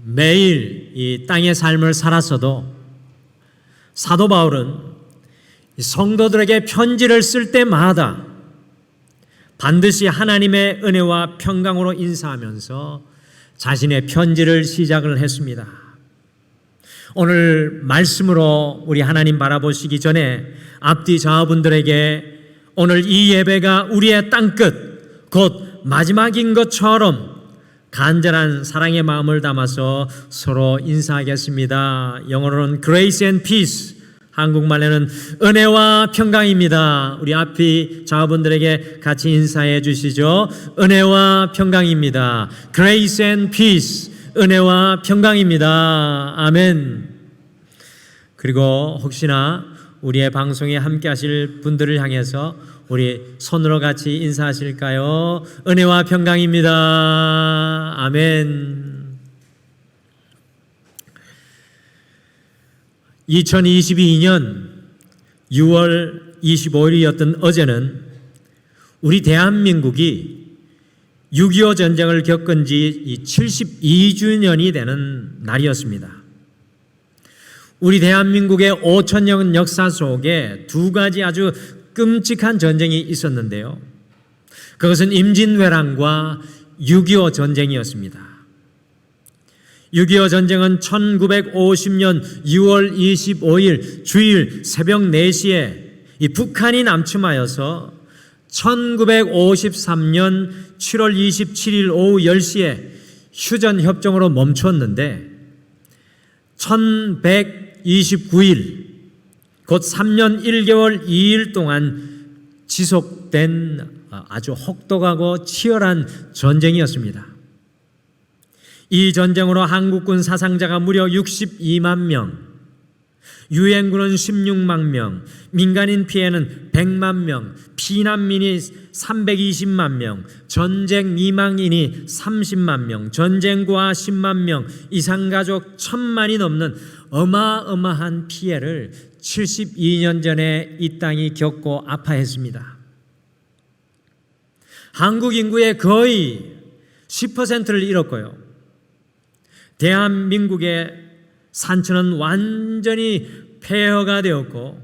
매일 이 땅의 삶을 살았어도 사도 바울은 성도들에게 편지를 쓸 때마다 반드시 하나님의 은혜와 평강으로 인사하면서 자신의 편지를 시작을 했습니다. 오늘 말씀으로 우리 하나님 바라보시기 전에 앞뒤 좌우분들에게 오늘 이 예배가 우리의 땅끝 곧 마지막인 것처럼 간절한 사랑의 마음을 담아서 서로 인사하겠습니다. 영어로는 Grace and Peace, 한국말로는 은혜와 평강입니다. 우리 앞이 좌우분들에게 같이 인사해 주시죠. 은혜와 평강입니다. Grace and Peace, 은혜와 평강입니다. 아멘. 그리고 혹시나 우리의 방송에 함께 하실 분들을 향해서 우리 손으로 같이 인사하실까요? 은혜와 평강입니다. 아멘. 2022년 6월 25일이었던 어제는 우리 대한민국이 6.25 전쟁을 겪은 지 72주년이 되는 날이었습니다. 우리 대한민국의 5천년 역사 속에 두 가지 아주 끔찍한 전쟁이 있었는데요. 그것은 임진왜란과 6.25 전쟁이었습니다. 6.25 전쟁은 1950년 6월 25일 주일 새벽 4시에 이 북한이 남침하여서 1953년 7월 27일 오후 10시에 휴전협정으로 멈췄는데 1129일 곧 3년 1개월 2일 동안 지속된 아주 혹독하고 치열한 전쟁이었습니다. 이 전쟁으로 한국군 사상자가 무려 62만 명, 유엔군은 16만 명, 민간인 피해는 100만 명, 피난민이 320만 명, 전쟁 미망인이 30만 명, 전쟁과 10만 명, 이산가족 1000만이 넘는 어마어마한 피해를 72년 전에 이 땅이 겪고 아파했습니다. 한국 인구의 거의 10%를 잃었고요. 대한민국의 산천은 완전히 폐허가 되었고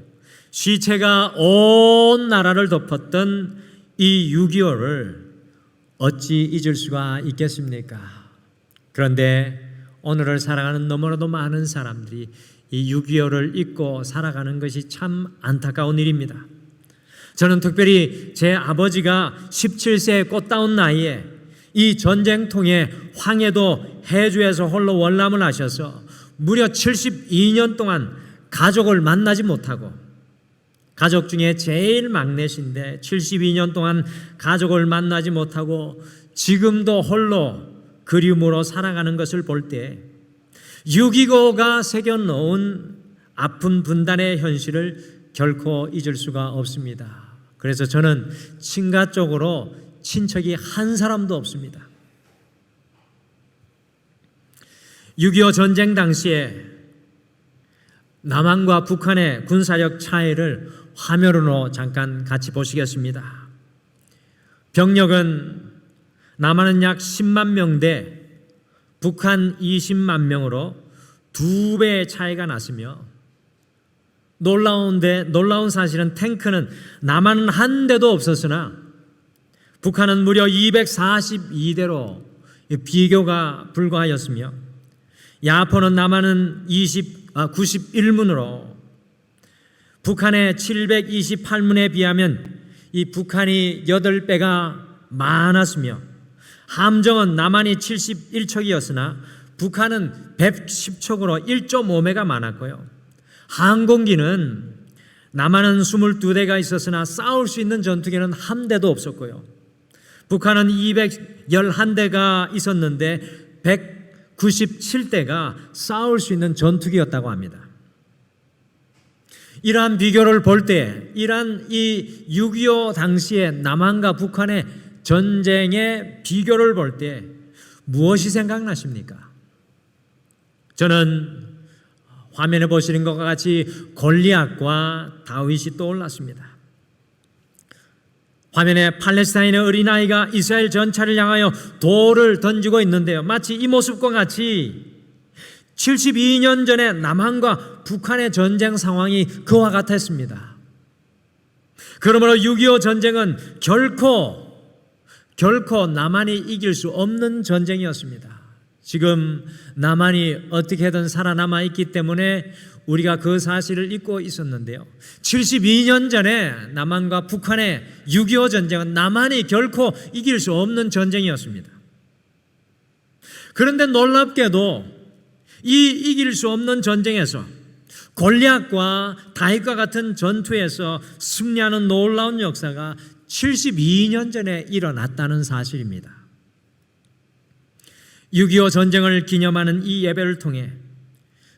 시체가 온 나라를 덮었던 이 6.25를 어찌 잊을 수가 있겠습니까? 그런데 오늘을 살아가는 너무나도 많은 사람들이 이 6.25를 잊고 살아가는 것이 참 안타까운 일입니다. 저는 특별히 제 아버지가 17세의 꽃다운 나이에 이 전쟁통에 황해도 해주에서 홀로 월남을 하셔서 무려 72년 동안 가족을 만나지 못하고, 가족 중에 제일 막내신데 72년 동안 가족을 만나지 못하고 지금도 홀로 그리움으로 살아가는 것을 볼 때 6.25가 새겨놓은 아픈 분단의 현실을 결코 잊을 수가 없습니다. 그래서 저는 친가 쪽으로 친척이 한 사람도 없습니다. 6.25 전쟁 당시에 남한과 북한의 군사력 차이를 화면으로 잠깐 같이 보시겠습니다. 병력은 남한은 약 10만 명대 북한 20만 명으로 2배의 차이가 났으며 놀라운 사실은 탱크는 남한은 한 대도 없었으나 북한은 무려 242대로 비교가 불가하였으며 야포는 남한은 91문으로 북한의 728문에 비하면 이 북한이 8배가 많았으며 함정은 남한이 71척이었으나 북한은 110척으로 1.5배가 많았고요. 항공기는 남한은 22대가 있었으나 싸울 수 있는 전투기는 한 대도 없었고요. 북한은 211대가 있었는데 197대가 싸울 수 있는 전투기였다고 합니다. 이러한 비교를 볼 때, 이러한 이 6.25 당시의 남한과 북한의 전쟁의 비교를 볼 때 무엇이 생각나십니까? 저는 화면에 보시는 것과 같이 골리앗과 다윗이 떠올랐습니다. 화면에 팔레스타인의 어린아이가 이스라엘 전차를 향하여 돌을 던지고 있는데요. 마치 이 모습과 같이 72년 전에 남한과 북한의 전쟁 상황이 그와 같았습니다. 그러므로 6.25 전쟁은 결코 남한이 이길 수 없는 전쟁이었습니다. 지금 남한이 어떻게든 살아남아 있기 때문에 우리가 그 사실을 잊고 있었는데요. 72년 전에 남한과 북한의 6.25 전쟁은 남한이 결코 이길 수 없는 전쟁이었습니다. 그런데 놀랍게도 이 이길 수 없는 전쟁에서 골리앗과 다윗과 같은 전투에서 승리하는 놀라운 역사가 72년 전에 일어났다는 사실입니다. 6.25 전쟁을 기념하는 이 예배를 통해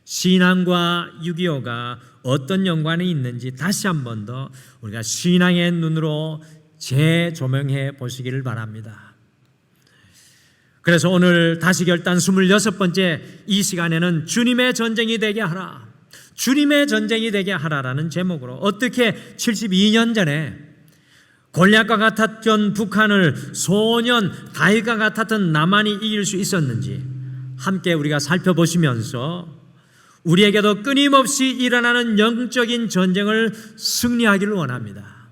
신앙과 6.25가 어떤 연관이 있는지 다시 한 번 더 우리가 신앙의 눈으로 재조명해 보시기를 바랍니다. 그래서 오늘 다시결단 26번째 이 시간에는 주님의 전쟁이 되게 하라, 주님의 전쟁이 되게 하라라는 제목으로 어떻게 72년 전에 골리앗과 같았던 북한을 소년 다윗과 같았던 남한이 이길 수 있었는지 함께 우리가 살펴보시면서 우리에게도 끊임없이 일어나는 영적인 전쟁을 승리하기를 원합니다.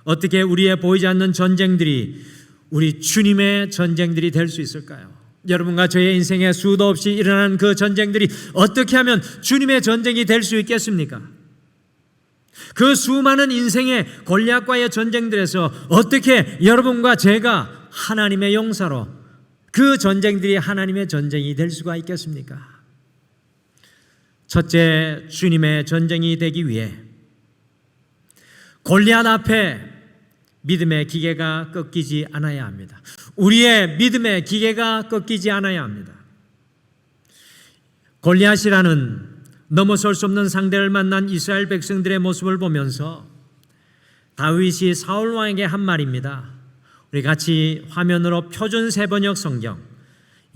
어떻게 우리의 보이지 않는 전쟁들이 우리 주님의 전쟁들이 될 수 있을까요? 여러분과 저의 인생에 수도 없이 일어나는 그 전쟁들이 어떻게 하면 주님의 전쟁이 될 수 있겠습니까? 그 수많은 인생의 골리앗과의 전쟁들에서 어떻게 여러분과 제가 하나님의 용사로 그 전쟁들이 하나님의 전쟁이 될 수가 있겠습니까? 첫째, 주님의 전쟁이 되기 위해 골리앗 앞에 믿음의 기계가 꺾이지 않아야 합니다. 우리의 믿음의 기계가 꺾이지 않아야 합니다. 골리앗이라는 넘어설 수 없는 상대를 만난 이스라엘 백성들의 모습을 보면서 다윗이 사울 왕에게 한 말입니다. 우리 같이 화면으로 표준 세번역 성경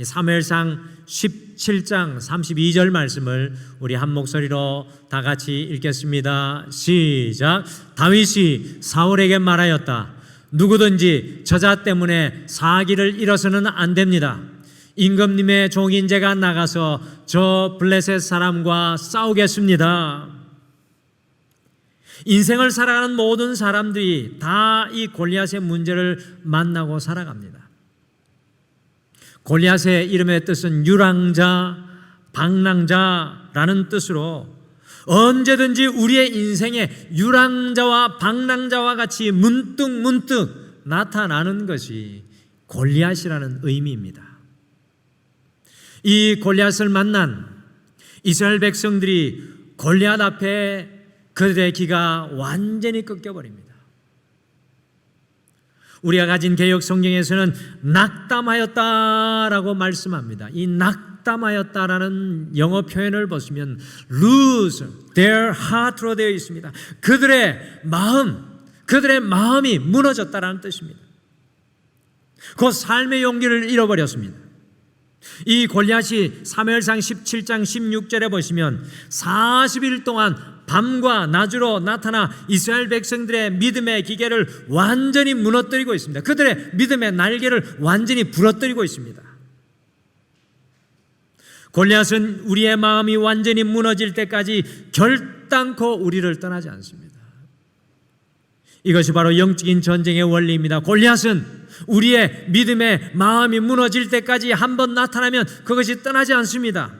사무엘상 17장 32절 말씀을 우리 한 목소리로 다 같이 읽겠습니다. 시작. 다윗이 사울에게 말하였다. 누구든지 저자 때문에 사기를 잃어서는 안 됩니다. 임금님의 종인 제가 나가서 저 블레셋 사람과 싸우겠습니다. 인생을 살아가는 모든 사람들이 다 이 골리앗의 문제를 만나고 살아갑니다. 골리앗의 이름의 뜻은 유랑자, 방랑자라는 뜻으로 언제든지 우리의 인생에 유랑자와 방랑자와 같이 문득 나타나는 것이 골리앗이라는 의미입니다. 이 골리앗을 만난 이스라엘 백성들이 골리앗 앞에 그들의 기가 완전히 꺾여버립니다. 우리가 가진 개역 성경에서는 낙담하였다라고 말씀합니다. 이 낙담하였다라는 영어 표현을 보시면 lose their heart로 되어 있습니다. 그들의 마음이 무너졌다라는 뜻입니다. 그 삶의 용기를 잃어버렸습니다. 이 골리앗이 사무엘상 17장 16절에 보시면 40일 동안 밤과 낮으로 나타나 이스라엘 백성들의 믿음의 기계를 완전히 무너뜨리고 있습니다. 그들의 믿음의 날개를 완전히 부러뜨리고 있습니다. 골리앗은 우리의 마음이 완전히 무너질 때까지 결단코 우리를 떠나지 않습니다. 이것이 바로 영적인 전쟁의 원리입니다. 골리앗은 우리의 믿음의 마음이 무너질 때까지 한번 나타나면 그것이 떠나지 않습니다.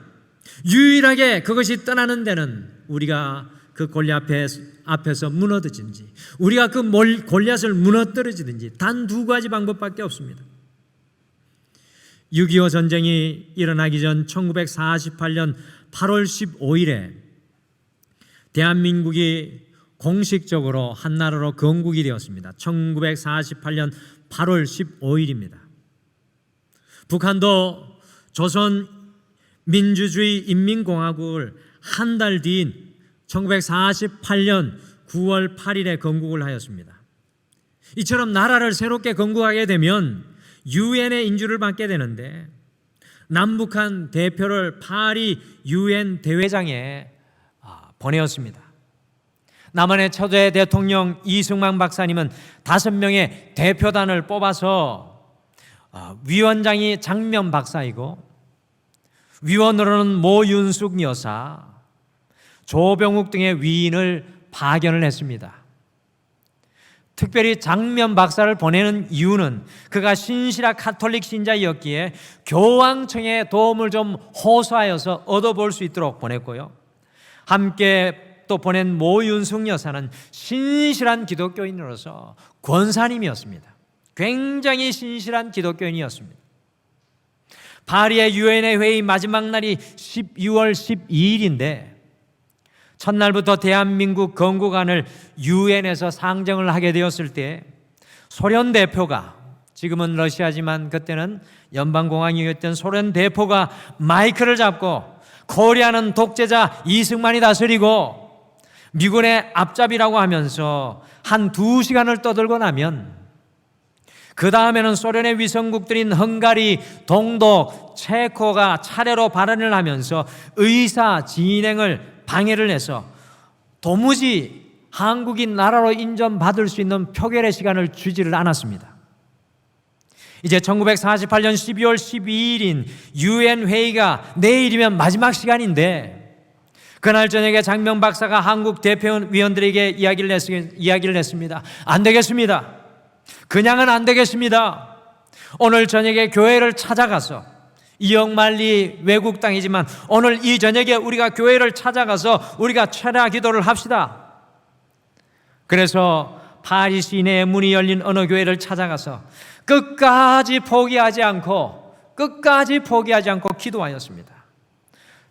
유일하게 그것이 떠나는 데는 우리가 그 골리앗 앞에서 무너지든지 우리가 그 골리앗을 무너뜨리든지 단 두 가지 방법밖에 없습니다. 6.25 전쟁이 일어나기 전 1948년 8월 15일에 대한민국이 공식적으로 한나라로 건국이 되었습니다. 1948년 8월 15일입니다. 북한도 조선민주주의 인민공화국을 한 달 뒤인 1948년 9월 8일에 건국을 하였습니다. 이처럼 나라를 새롭게 건국하게 되면 유엔의 인주를 받게 되는데 남북한 대표를 파리 유엔 대회장에 보내었습니다. 남한의 초대 대통령 이승만 박사님은 5명의 대표단을 뽑아서 위원장이 장면 박사이고 위원으로는 모윤숙 여사, 조병욱 등의 위인을 파견을 했습니다. 특별히 장면 박사를 보내는 이유는 그가 신실한 카톨릭 신자였기에 교황청의 도움을 좀 호소하여서 얻어볼 수 있도록 보냈고요. 함께 또 보낸 모윤숙 여사는 신실한 기독교인으로서 권사님이었습니다. 굉장히 신실한 기독교인이었습니다. 파리의 유엔의 회의 마지막 날이 12월 12일인데 첫날부터 대한민국 건국안을 유엔에서 상정을 하게 되었을 때 소련 대표가, 지금은 러시아지만 그때는 연방공화국이었던 소련 대표가 마이크를 잡고 코리아는 독재자 이승만이 다스리고 미군의 앞잡이라고 하면서 한 2시간을 떠들고 나면 그 다음에는 소련의 위성국들인 헝가리, 동독, 체코가 차례로 발언을 하면서 의사 진행을 방해를 해서 도무지 한국이 나라로 인정받을 수 있는 표결의 시간을 주지를 않았습니다. 이제 1948년 12월 12일인 유엔 회의가 내일이면 마지막 시간인데 그날 저녁에 장명 박사가 한국 대표위원들에게 이야기를 했습니다. 안 되겠습니다. 그냥은 안 되겠습니다. 오늘 저녁에 교회를 찾아가서, 이영만리 외국 땅이지만 오늘 이 저녁에 우리가 교회를 찾아가서 우리가 최라 기도를 합시다. 그래서 파리 시내에 문이 열린 어느 교회를 찾아가서 끝까지 포기하지 않고 기도하였습니다.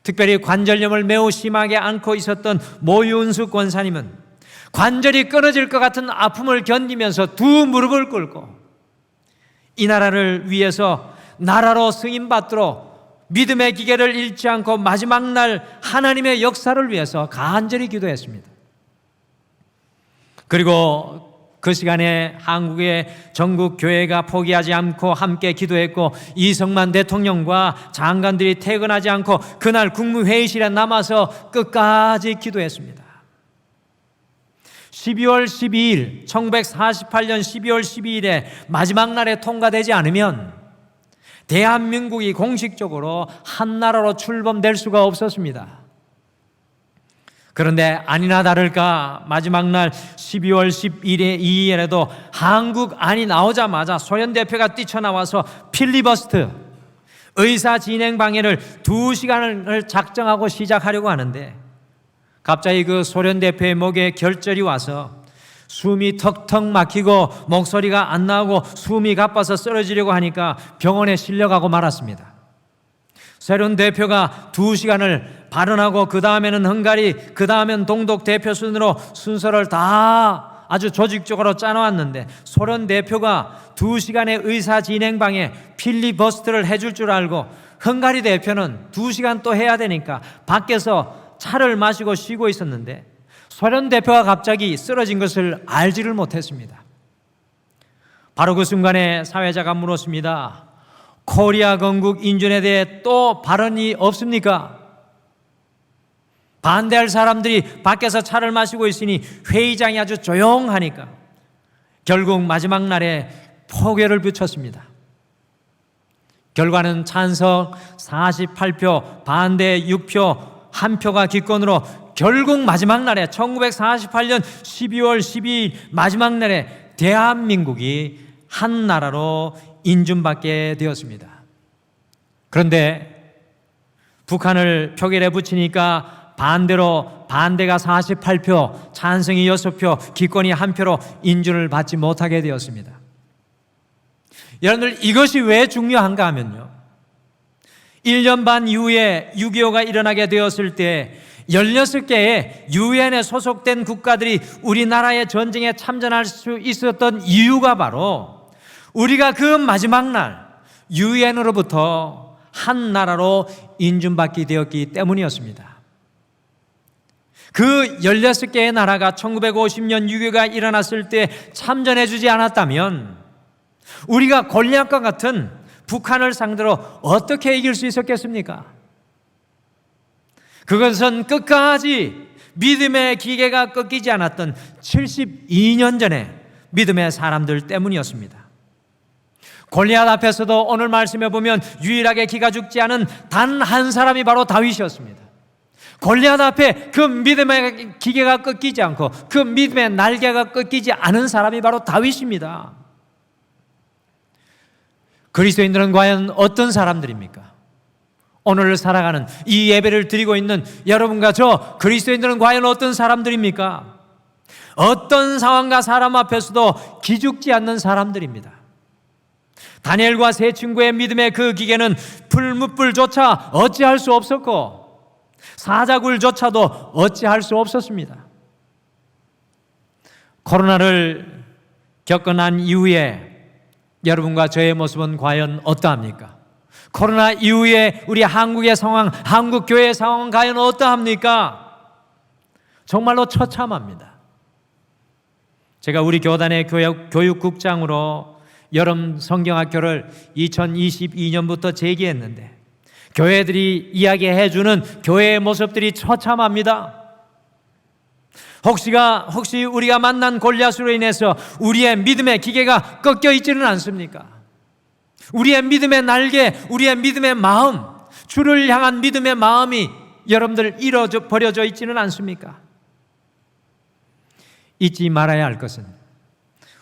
특별히 관절염을 매우 심하게 앓고 있었던 모윤숙 권사님은 관절이 끊어질 것 같은 아픔을 견디면서 두 무릎을 꿇고 이 나라를 위해서 나라로 승인받도록 믿음의 기계를 잃지 않고 마지막 날 하나님의 역사를 위해서 간절히 기도했습니다. 그리고 그 시간에 한국의 전국 교회가 포기하지 않고 함께 기도했고 이승만 대통령과 장관들이 퇴근하지 않고 그날 국무회의실에 남아서 끝까지 기도했습니다. 12월 12일, 1948년 12월 12일에 마지막 날에 통과되지 않으면 대한민국이 공식적으로 한나라로 출범될 수가 없었습니다. 그런데 아니나 다를까 마지막 날 12월 12일에 2일에도 한국안이 나오자마자 소련 대표가 뛰쳐나와서 필리버스트, 의사 진행 방해를 2시간을 작정하고 시작하려고 하는데 갑자기 그 소련 대표의 목에 결절이 와서 숨이 턱턱 막히고 목소리가 안 나오고 숨이 가빠서 쓰러지려고 하니까 병원에 실려가고 말았습니다. 소련 대표가 2시간을 발언하고 그 다음에는 헝가리, 그 다음엔 동독 대표 순으로 순서를 다 아주 조직적으로 짜놓았는데 소련 대표가 2시간의 의사 진행방에 필리버스트를 해줄 줄 알고 헝가리 대표는 2시간 또 해야 되니까 밖에서 차를 마시고 쉬고 있었는데 소련 대표가 갑자기 쓰러진 것을 알지를 못했습니다. 바로 그 순간에 사회자가 물었습니다. 코리아 건국 인준에 대해 또 발언이 없습니까? 반대할 사람들이 밖에서 차를 마시고 있으니 회의장이 아주 조용하니까 결국 마지막 날에 포결을 붙였습니다. 결과는 찬성 48표, 반대 6표, 한 표가 기권으로 결국 마지막 날에 1948년 12월 12일 마지막 날에 대한민국이 한 나라로 인준받게 되었습니다. 그런데 북한을 표결에 붙이니까 반대로 반대가 48표, 찬성이 6표, 기권이 1표로 인준을 받지 못하게 되었습니다. 여러분들 이것이 왜 중요한가 하면요, 1년 반 이후에 6.25가 일어나게 되었을 때 16개의 유엔에 소속된 국가들이 우리나라의 전쟁에 참전할 수 있었던 이유가 바로 우리가 그 마지막 날 유엔으로부터 한 나라로 인준받게 되었기 때문이었습니다. 그 16개의 나라가 1950년 6.25가 일어났을 때 참전해 주지 않았다면 우리가 골리앗과 같은 북한을 상대로 어떻게 이길 수 있었겠습니까? 그것은 끝까지 믿음의 기계가 꺾이지 않았던 72년 전에 믿음의 사람들 때문이었습니다. 골리앗 앞에서도 오늘 말씀해 보면 유일하게 기가 죽지 않은 단 한 사람이 바로 다윗이었습니다. 골리앗 앞에 그 믿음의 기계가 꺾이지 않고 그 믿음의 날개가 꺾이지 않은 사람이 바로 다윗입니다. 그리스도인들은 과연 어떤 사람들입니까? 오늘 살아가는 이 예배를 드리고 있는 여러분과 저 그리스도인들은 과연 어떤 사람들입니까? 어떤 상황과 사람 앞에서도 기죽지 않는 사람들입니다. 다니엘과 세 친구의 믿음의 그 기계는 풀무불조차 어찌할 수 없었고 사자굴조차도 어찌할 수 없었습니다. 코로나를 겪고 난 이후에 여러분과 저의 모습은 과연 어떠합니까? 코로나 이후에 우리 한국의 상황, 한국 교회의 상황은 과연 어떠합니까? 정말로 처참합니다. 제가 우리 교단의 교육국장으로 여름 성경학교를 2022년부터 재개했는데 교회들이 이야기해주는 교회의 모습들이 처참합니다. 혹시 우리가 만난 골리앗으로 인해서 우리의 믿음의 기계가 꺾여 있지는 않습니까? 우리의 믿음의 날개, 우리의 믿음의 마음, 주를 향한 믿음의 마음이 여러분들 버려져 있지는 않습니까? 잊지 말아야 할 것은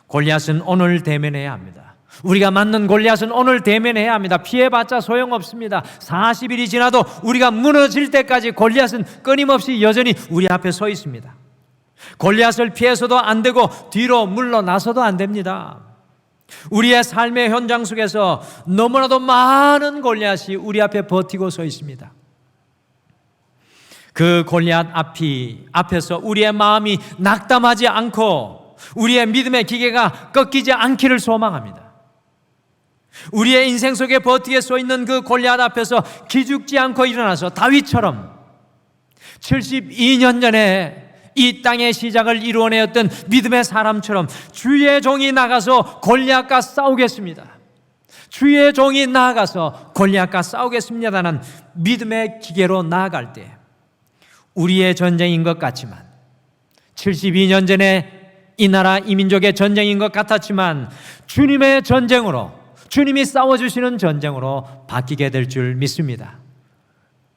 골리앗은 오늘 대면해야 합니다. 우리가 맞는 골리앗은 오늘 대면해야 합니다. 피해봤자 소용없습니다. 40일이 지나도 우리가 무너질 때까지 골리앗은 끊임없이 여전히 우리 앞에 서 있습니다. 골리앗을 피해서도 안 되고 뒤로 물러나서도 안 됩니다. 우리의 삶의 현장 속에서 너무나도 많은 골리앗이 우리 앞에 버티고 서 있습니다. 그 골리앗 앞에서 우리의 마음이 낙담하지 않고 우리의 믿음의 기계가 꺾이지 않기를 소망합니다. 우리의 인생 속에 버티게 서 있는 그 골리앗 앞에서 기죽지 않고 일어나서 다윗처럼 72년 전에 이 땅의 시작을 이루어내었던 믿음의 사람처럼 주의 종이 나가서 골리앗과 싸우겠습니다. 주의 종이 나가서 골리앗과 싸우겠습니다는 믿음의 기계로 나아갈 때 우리의 전쟁인 것 같지만 72년 전에 이 나라 이 민족의 전쟁인 것 같았지만 주님의 전쟁으로 주님이 싸워주시는 전쟁으로 바뀌게 될 줄 믿습니다.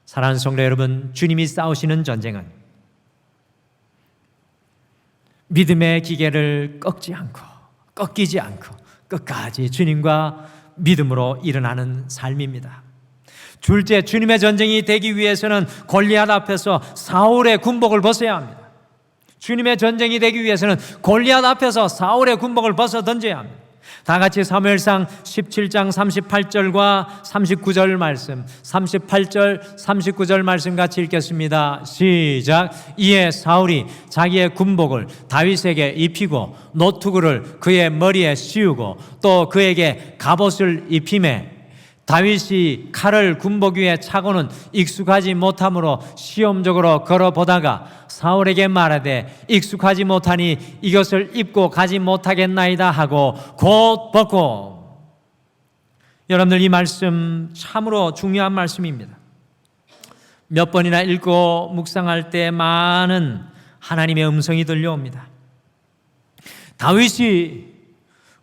사랑하는 성도 여러분, 주님이 싸우시는 전쟁은 믿음의 기계를 꺾이지 않고 끝까지 주님과 믿음으로 일어나는 삶입니다. 둘째, 주님의 전쟁이 되기 위해서는 골리앗 앞에서 사울의 군복을 벗어야 합니다. 주님의 전쟁이 되기 위해서는 골리앗 앞에서 사울의 군복을 벗어 던져야 합니다. 다 같이 사무엘상 17장 38절과 39절 말씀, 38절 39절 말씀 같이 읽겠습니다. 시작. 이에 사울이 자기의 군복을 다윗에게 입히고 노투구를 그의 머리에 씌우고 또 그에게 갑옷을 입히매 다윗이 칼을 군복 위에 차고는 익숙하지 못함으로 시험적으로 걸어보다가 사울에게 말하되 익숙하지 못하니 이것을 입고 가지 못하겠나이다 하고 곧 벗고. 여러분들, 이 말씀 참으로 중요한 말씀입니다. 몇 번이나 읽고 묵상할 때 많은 하나님의 음성이 들려옵니다. 다윗이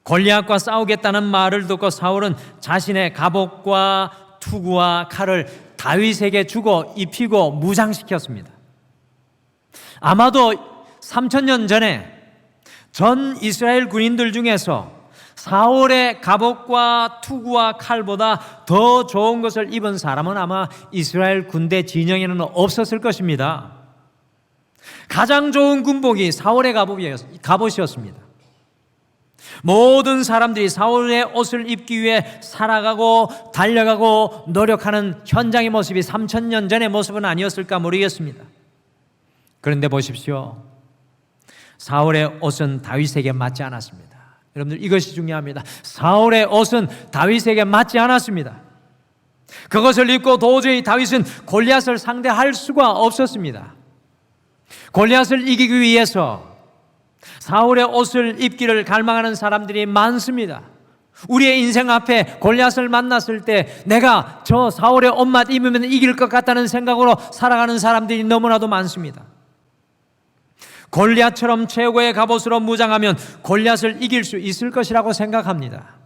골리앗과 싸우겠다는 말을 듣고 사울은 자신의 갑옷과 투구와 칼을 다윗에게 주고 입히고 무장시켰습니다. 아마도 3000년 전에 전 이스라엘 군인들 중에서 사울의 갑옷과 투구와 칼보다 더 좋은 것을 입은 사람은 아마 이스라엘 군대 진영에는 없었을 것입니다. 가장 좋은 군복이 사울의 갑옷이었습니다. 모든 사람들이 사울의 옷을 입기 위해 살아가고 달려가고 노력하는 현장의 모습이 3000년 전의 모습은 아니었을까 모르겠습니다. 그런데 보십시오. 사울의 옷은 다윗에게 맞지 않았습니다. 여러분들, 이것이 중요합니다. 사울의 옷은 다윗에게 맞지 않았습니다. 그것을 입고 도저히 다윗은 골리앗을 상대할 수가 없었습니다. 골리앗을 이기기 위해서 사울의 옷을 입기를 갈망하는 사람들이 많습니다. 우리의 인생 앞에 골리앗을 만났을 때 내가 저 사울의 옷만 입으면 이길 것 같다는 생각으로 살아가는 사람들이 너무나도 많습니다. 골리앗처럼 최고의 갑옷으로 무장하면 골리앗을 이길 수 있을 것이라고 생각합니다.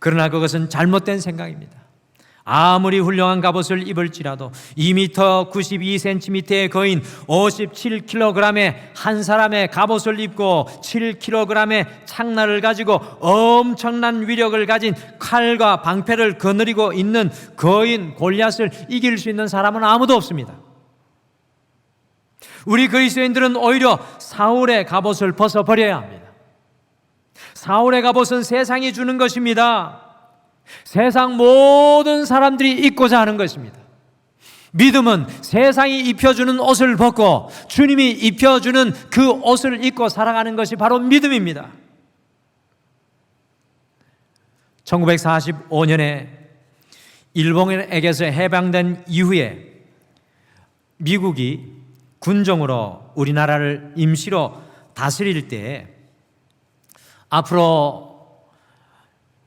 그러나 그것은 잘못된 생각입니다. 아무리 훌륭한 갑옷을 입을지라도 2m 92cm의 거인 57kg의 한 사람의 갑옷을 입고 7kg의 창날을 가지고 엄청난 위력을 가진 칼과 방패를 거느리고 있는 거인 골리앗을 이길 수 있는 사람은 아무도 없습니다. 우리 그리스도인들은 오히려 사울의 갑옷을 벗어버려야 합니다. 사울의 갑옷은 세상이 주는 것입니다. 세상 모든 사람들이 입고자 하는 것입니다. 믿음은 세상이 입혀주는 옷을 벗고 주님이 입혀주는 그 옷을 입고 살아가는 것이 바로 믿음입니다. 1945년에 일본에게서 해방된 이후에 미국이 군정으로 우리나라를 임시로 다스릴 때 앞으로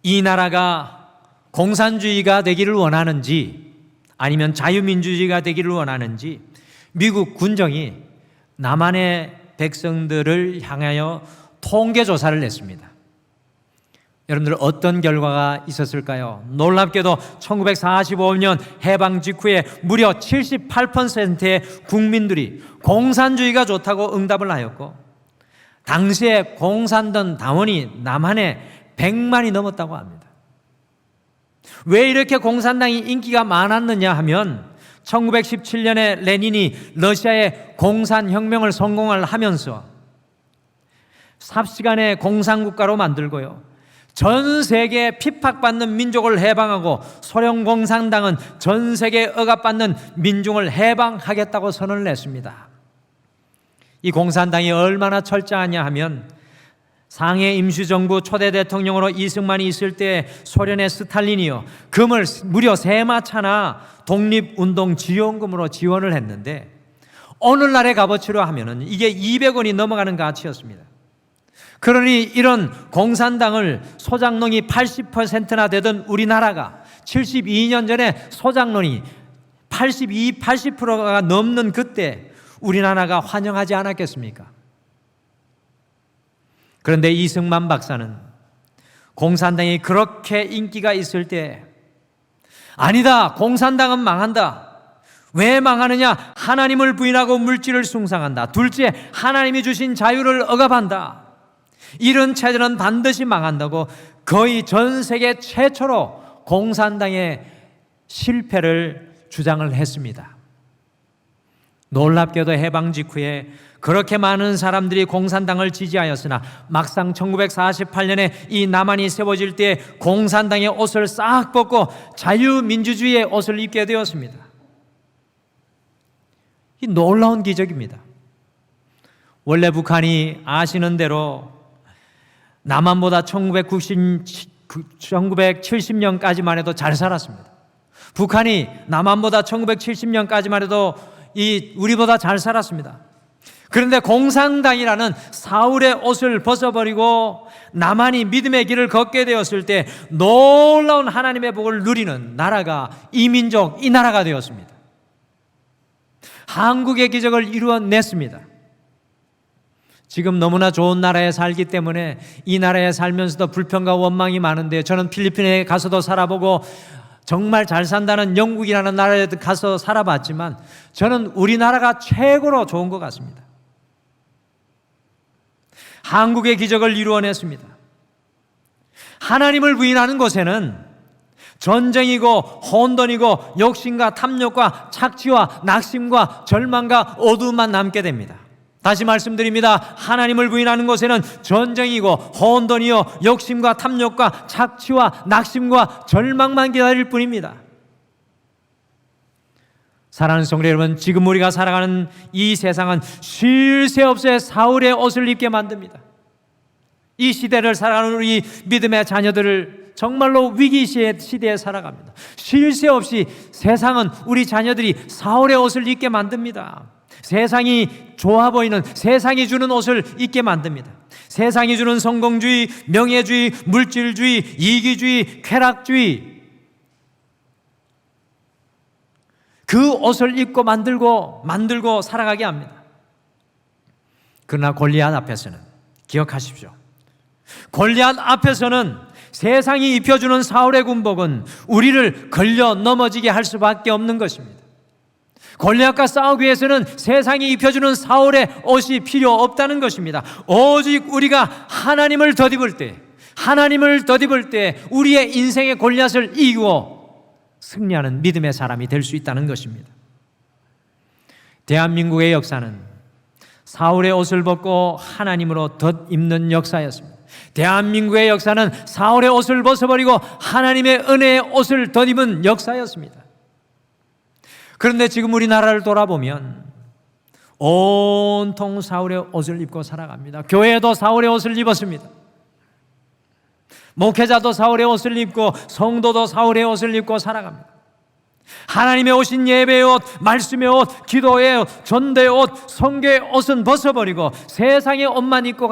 이 나라가 공산주의가 되기를 원하는지 아니면 자유민주주의가 되기를 원하는지 미국 군정이 남한의 백성들을 향하여 통계조사를 냈습니다. 여러분들 어떤 결과가 있었을까요? 놀랍게도 1945년 해방 직후에 무려 78%의 국민들이 공산주의가 좋다고 응답을 하였고 당시에 공산당 당원이 남한에 100만이 넘었다고 합니다. 왜 이렇게 공산당이 인기가 많았느냐 하면 1917년에 레닌이 러시아의 공산혁명을 성공을 하면서 삽시간에 공산국가로 만들고요, 전 세계에 핍박받는 민족을 해방하고 소련 공산당은 전 세계에 억압받는 민중을 해방하겠다고 선언을 냈습니다. 이 공산당이 얼마나 철저하냐 하면 상해 임시정부 초대 대통령으로 이승만이 있을 때 소련의 스탈린이요 금을 무려 3마차나 독립운동 지원금으로 지원을 했는데 오늘날의 값어치로 하면은 이게 200원이 넘어가는 가치였습니다. 그러니 이런 공산당을 소장농이 80%나 되던 우리나라가 72년 전에 소장농이 80%가 넘는 그때 우리나라가 환영하지 않았겠습니까? 그런데 이승만 박사는 공산당이 그렇게 인기가 있을 때 아니다, 공산당은 망한다. 왜 망하느냐? 하나님을 부인하고 물질을 숭상한다. 둘째, 하나님이 주신 자유를 억압한다. 이런 체제는 반드시 망한다고 거의 전 세계 최초로 공산당의 실패를 주장을 했습니다. 놀랍게도 해방 직후에 그렇게 많은 사람들이 공산당을 지지하였으나 막상 1948년에 이 남한이 세워질 때 공산당의 옷을 싹 벗고 자유민주주의의 옷을 입게 되었습니다. 이 놀라운 기적입니다. 원래 북한이 아시는 대로 남한보다 1970년까지만 해도 잘 살았습니다. 북한이 남한보다 1970년까지만 해도 우리보다 잘 살았습니다. 그런데 공산당이라는 사울의 옷을 벗어버리고 남한이 믿음의 길을 걷게 되었을 때 놀라운 하나님의 복을 누리는 나라가 이 민족, 이 나라가 되었습니다. 한국의 기적을 이루어냈습니다. 지금 너무나 좋은 나라에 살기 때문에 이 나라에 살면서도 불평과 원망이 많은데 저는 필리핀에 가서도 살아보고 정말 잘 산다는 영국이라는 나라에 가서 살아봤지만 저는 우리나라가 최고로 좋은 것 같습니다. 한국의 기적을 이루어냈습니다. 하나님을 부인하는 곳에는 전쟁이고 혼돈이고 욕심과 탐욕과 착취와 낙심과 절망과 어두움만 남게 됩니다. 다시 말씀드립니다. 하나님을 부인하는 곳에는 전쟁이고 혼돈이요 욕심과 탐욕과 착취와 낙심과 절망만 기다릴 뿐입니다. 사랑하는 성도 여러분, 지금 우리가 살아가는 이 세상은 쉴 새 없이 사울의 옷을 입게 만듭니다. 이 시대를 살아가는 우리 믿음의 자녀들을 정말로 위기 시대에 살아갑니다. 쉴 새 없이 세상은 우리 자녀들이 사울의 옷을 입게 만듭니다. 세상이 좋아 보이는, 세상이 주는 옷을 입게 만듭니다. 세상이 주는 성공주의, 명예주의, 물질주의, 이기주의, 쾌락주의, 그 옷을 입고 만들고 살아가게 합니다. 그러나 골리앗 앞에서는 기억하십시오. 골리앗 앞에서는 세상이 입혀주는 사울의 군복은 우리를 걸려 넘어지게 할 수밖에 없는 것입니다. 골리앗과 싸우기 위해서는 세상이 입혀주는 사울의 옷이 필요 없다는 것입니다. 오직 우리가 하나님을 덧입을 때 우리의 인생의 골리앗을 이기고 승리하는 믿음의 사람이 될 수 있다는 것입니다. 대한민국의 역사는 사울의 옷을 벗고 하나님으로 덧입는 역사였습니다. 대한민국의 역사는 사울의 옷을 벗어버리고 하나님의 은혜의 옷을 덧입은 역사였습니다. 그런데 지금 우리나라를 돌아보면 온통 사울의 옷을 입고 살아갑니다. 교회도 사울의 옷을 입었습니다. 목회자도 사울의 옷을 입고 성도도 사울의 옷을 입고 살아갑니다. 하나님의 오신 예배의 옷, 말씀의 옷, 기도의 옷, 전도의 옷, 선교의 옷은 벗어버리고 세상의 옷만 입고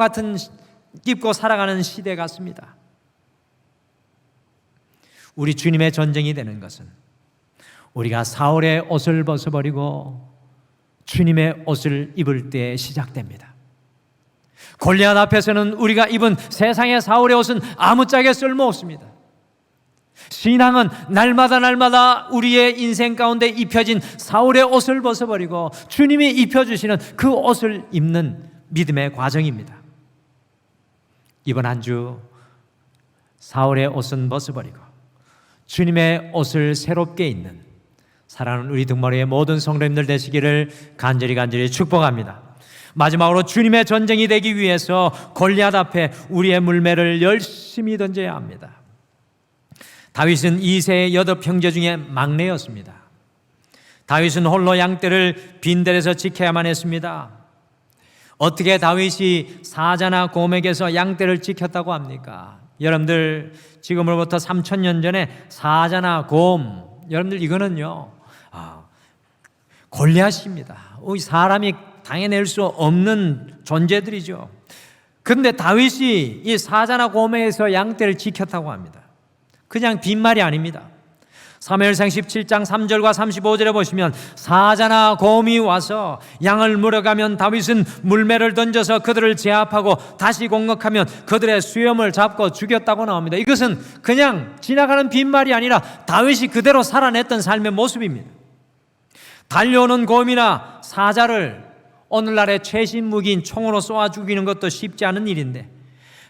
살아가는 시대 같습니다. 우리 주님의 전쟁이 되는 것은 우리가 사울의 옷을 벗어버리고 주님의 옷을 입을 때 시작됩니다. 골리앗 앞에서는 우리가 입은 세상의 사울의 옷은 아무짝에 쓸모없습니다. 신앙은 날마다 우리의 인생 가운데 입혀진 사울의 옷을 벗어버리고 주님이 입혀주시는 그 옷을 입는 믿음의 과정입니다. 이번 한 주 사울의 옷은 벗어버리고 주님의 옷을 새롭게 입는 사랑하는 우리 등머리의 모든 성도님들 되시기를 간절히 축복합니다. 마지막으로 주님의 전쟁이 되기 위해서 골리앗 앞에 우리의 물매를 열심히 던져야 합니다. 다윗은 2세의 8 형제 중에 막내였습니다. 다윗은 홀로 양떼를 빈들에서 지켜야만 했습니다. 어떻게 다윗이 사자나 곰에게서 양떼를 지켰다고 합니까? 여러분들 지금으로부터 3000년 전에 사자나 곰, 여러분들 이거는요 골리앗입니다. 사람이 당해낼 수 없는 존재들이죠. 그런데 다윗이 이 사자나 곰에서 양떼를 지켰다고 합니다. 그냥 빈말이 아닙니다. 사무엘상 17장 3절과 35절에 보시면 사자나 곰이 와서 양을 물어가면 다윗은 물매를 던져서 그들을 제압하고 다시 공격하면 그들의 수염을 잡고 죽였다고 나옵니다. 이것은 그냥 지나가는 빈말이 아니라 다윗이 그대로 살아냈던 삶의 모습입니다. 달려오는 곰이나 사자를 오늘날의 최신 무기인 총으로 쏘아 죽이는 것도 쉽지 않은 일인데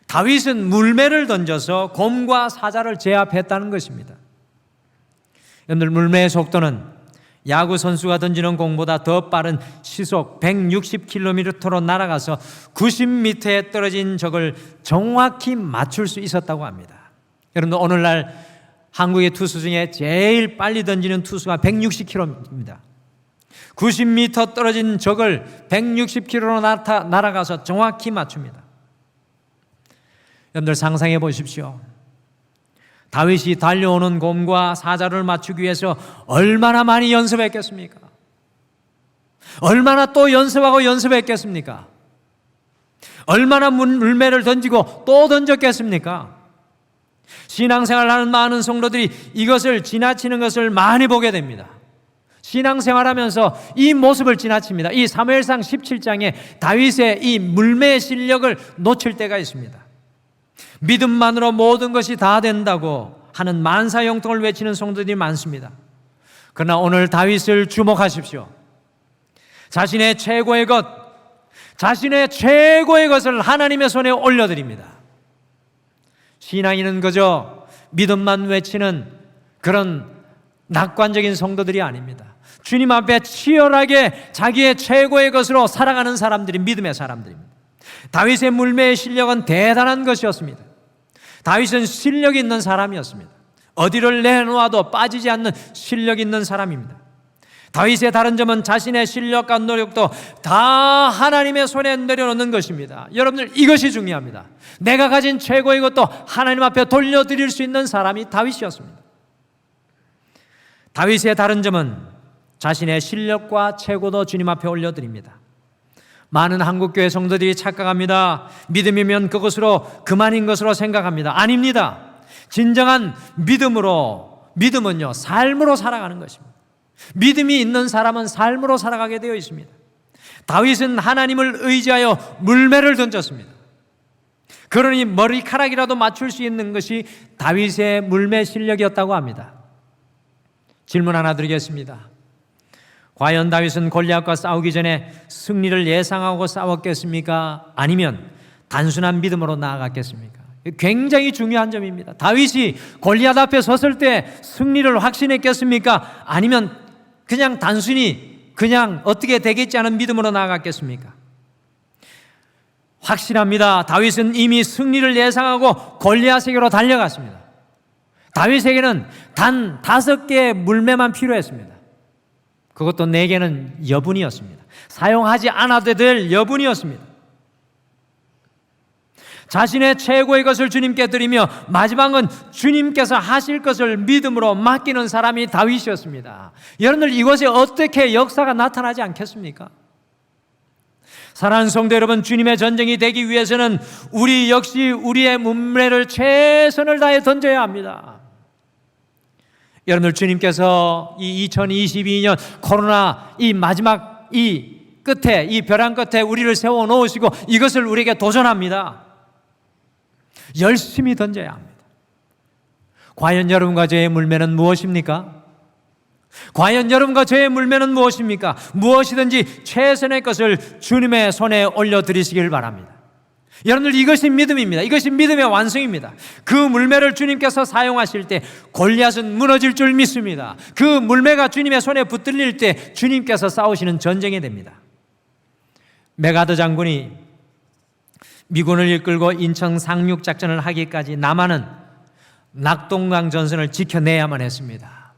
다윗은 물매를 던져서 곰과 사자를 제압했다는 것입니다. 여러분들 물매의 속도는 야구 선수가 던지는 공보다 더 빠른 시속 160km로 날아가서 90m에 떨어진 적을 정확히 맞출 수 있었다고 합니다. 여러분들 오늘날 한국의 투수 중에 제일 빨리 던지는 투수가 160km입니다. 90m 떨어진 적을 160km로 날아가서 정확히 맞춥니다. 여러분들 상상해 보십시오. 다윗이 달려오는 곰과 사자를 맞추기 위해서 얼마나 많이 연습했겠습니까? 얼마나 또 연습했겠습니까? 얼마나 물매를 던지고 또 던졌겠습니까? 신앙생활을 하는 많은 성도들이 이것을 지나치는 것을 많이 보게 됩니다. 신앙생활하면서 이 모습을 지나칩니다. 이 사무엘상 17장에 다윗의 이 물매의 실력을 놓칠 때가 있습니다. 믿음만으로 모든 것이 다 된다고 하는 만사형통을 외치는 성도들이 많습니다. 그러나 오늘 다윗을 주목하십시오. 자신의 최고의 것을 하나님의 손에 올려드립니다. 신앙인은 그저 믿음만 외치는 그런 낙관적인 성도들이 아닙니다. 주님 앞에 치열하게 자기의 최고의 것으로 살아가는 사람들이 믿음의 사람들입니다. 다윗의 물매의 실력은 대단한 것이었습니다. 다윗은 실력 있는 사람이었습니다. 어디를 내놓아도 빠지지 않는 실력 있는 사람입니다. 다윗의 다른 점은 자신의 실력과 노력도 다 하나님의 손에 내려놓는 것입니다. 여러분들 이것이 중요합니다. 내가 가진 최고의 것도 하나님 앞에 돌려드릴 수 있는 사람이 다윗이었습니다. 다윗의 다른 점은 자신의 실력과 최고도 주님 앞에 올려드립니다. 많은 한국교회 성도들이 착각합니다. 믿음이면 그것으로 그만인 것으로 생각합니다. 아닙니다. 진정한 믿음은요 삶으로 살아가는 것입니다. 믿음이 있는 사람은 삶으로 살아가게 되어 있습니다. 다윗은 하나님을 의지하여 물매를 던졌습니다. 그러니 머리카락이라도 맞출 수 있는 것이 다윗의 물매 실력이었다고 합니다. 질문 하나 드리겠습니다. 과연 다윗은 골리앗과 싸우기 전에 승리를 예상하고 싸웠겠습니까? 아니면 단순한 믿음으로 나아갔겠습니까? 굉장히 중요한 점입니다. 다윗이 골리앗 앞에 섰을 때 승리를 확신했겠습니까? 아니면 그냥 단순히 그냥 어떻게 되겠지 하는 믿음으로 나아갔겠습니까? 확실합니다. 다윗은 이미 승리를 예상하고 골리앗에게로 달려갔습니다. 다윗에게는 단 5개의 물매만 필요했습니다. 그것도 4개는 여분이었습니다. 사용하지 않아도 될 여분이었습니다. 자신의 최고의 것을 주님께 드리며 마지막은 주님께서 하실 것을 믿음으로 맡기는 사람이 다윗이었습니다. 여러분들, 이것에 어떻게 역사가 나타나지 않겠습니까? 사랑하는 성도 여러분, 주님의 전쟁이 되기 위해서는 우리 역시 우리의 물매를 최선을 다해 던져야 합니다. 여러분들, 주님께서 이 2022년 코로나 이 마지막 이 끝에, 이 벼랑 끝에 우리를 세워 놓으시고 이것을 우리에게 도전합니다. 열심히 던져야 합니다. 과연 여러분과 저의 물매는 무엇입니까? 과연 여러분과 저의 물매는 무엇입니까? 무엇이든지 최선의 것을 주님의 손에 올려드리시길 바랍니다. 여러분들, 이것이 믿음입니다. 이것이 믿음의 완성입니다. 그 물매를 주님께서 사용하실 때 골리앗은 무너질 줄 믿습니다. 그 물매가 주님의 손에 붙들릴 때 주님께서 싸우시는 전쟁이 됩니다. 메가더 장군이 미군을 이끌고 인천 상륙작전을 하기까지 남한은 낙동강 전선을 지켜내야만 했습니다.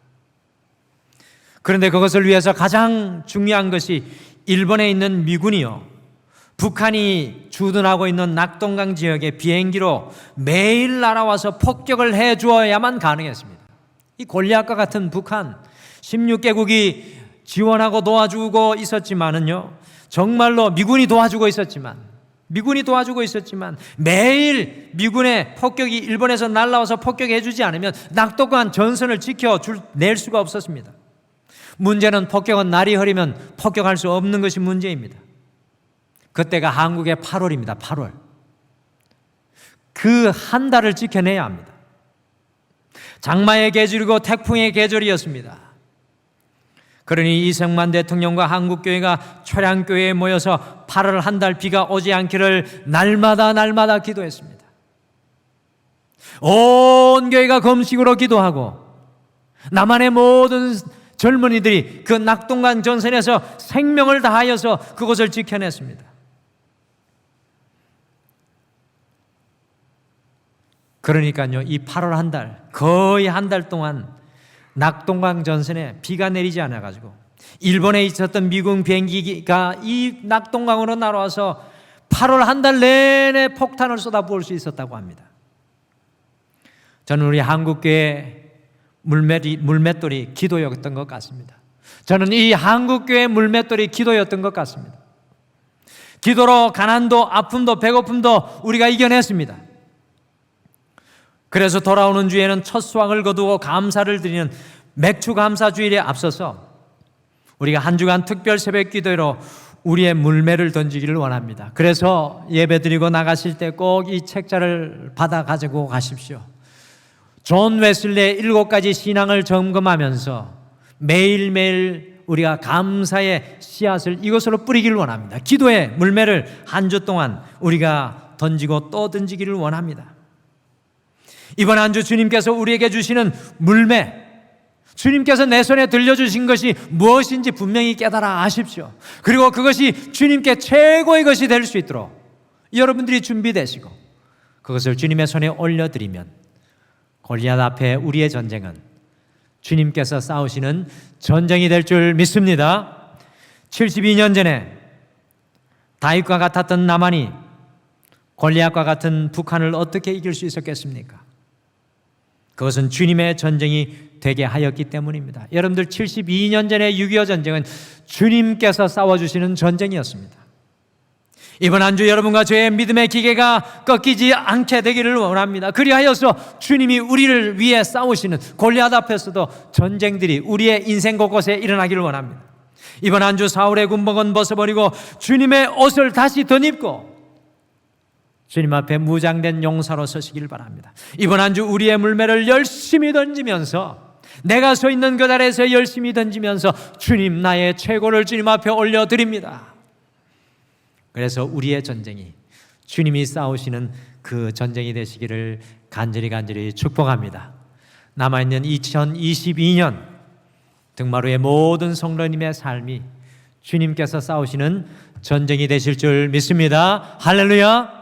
그런데 그것을 위해서 가장 중요한 것이 일본에 있는 미군이요, 북한이 주둔하고 있는 낙동강 지역에 비행기로 매일 날아와서 폭격을 해주어야만 가능했습니다. 이 골리앗과 같은 북한 16개국이 지원하고 도와주고 있었지만은요, 정말로 미군이 도와주고 있었지만 매일 미군의 폭격이 일본에서 날아와서 폭격해 주지 않으면 낙동강 전선을 지켜낼 수가 없었습니다. 문제는 폭격은 날이 흐리면 폭격할 수 없는 것이 문제입니다. 그때가 한국의 8월입니다. 8월. 그 한 달을 지켜내야 합니다. 장마의 계절이고 태풍의 계절이었습니다. 그러니 이승만 대통령과 한국교회가 초량교회에 모여서 8월 한 달 비가 오지 않기를 날마다 기도했습니다. 온 교회가 금식으로 기도하고 남한의 모든 젊은이들이 그 낙동강 전선에서 생명을 다하여서 그곳을 지켜냈습니다. 그러니까요, 이 8월 한 달, 거의 한 달 동안 낙동강 전선에 비가 내리지 않아가지고 일본에 있었던 미군 비행기가 이 낙동강으로 날아와서 8월 한 달 내내 폭탄을 쏟아부을 수 있었다고 합니다. 저는 우리 한국교회 물맷돌이 기도였던 것 같습니다. 저는 이 한국교회 물맷돌이 기도였던 것 같습니다. 기도로 가난도, 아픔도, 배고픔도 우리가 이겨냈습니다. 그래서 돌아오는 주에는 첫 수확을 거두고 감사를 드리는 맥주 감사 주일에 앞서서 우리가 한 주간 특별 새벽 기도로 우리의 물매를 던지기를 원합니다. 그래서 예배 드리고 나가실 때 꼭 이 책자를 받아 가지고 가십시오. 존 웨슬리의 7가지 신앙을 점검하면서 매일매일 우리가 감사의 씨앗을 이것으로 뿌리기를 원합니다. 기도의 물매를 한 주 동안 우리가 던지고 또 던지기를 원합니다. 이번 한 주 주님께서 우리에게 주시는 물매, 주님께서 내 손에 들려주신 것이 무엇인지 분명히 깨달아 아십시오. 그리고 그것이 주님께 최고의 것이 될 수 있도록 여러분들이 준비되시고 그것을 주님의 손에 올려드리면 골리앗 앞에 우리의 전쟁은 주님께서 싸우시는 전쟁이 될 줄 믿습니다. 72년 전에 다윗과 같았던 남한이 골리앗과 같은 북한을 어떻게 이길 수 있었겠습니까? 그것은 주님의 전쟁이 되게 하였기 때문입니다. 여러분들, 72년 전의 6.25 전쟁은 주님께서 싸워주시는 전쟁이었습니다. 이번 한 주 여러분과 저의 믿음의 기계가 꺾이지 않게 되기를 원합니다. 그리하여서 주님이 우리를 위해 싸우시는 골리앗 앞에서도 전쟁들이 우리의 인생 곳곳에 일어나기를 원합니다. 이번 한 주 사울의 군복은 벗어버리고 주님의 옷을 다시 덧입고 주님 앞에 무장된 용사로 서시길 바랍니다. 이번 한 주 우리의 물매를 열심히 던지면서, 내가 서 있는 그 자리에서 열심히 던지면서 주님, 나의 최고를 주님 앞에 올려드립니다. 그래서 우리의 전쟁이 주님이 싸우시는 그 전쟁이 되시기를 간절히 축복합니다. 남아있는 2022년 등마루의 모든 성도님의 삶이 주님께서 싸우시는 전쟁이 되실 줄 믿습니다. 할렐루야.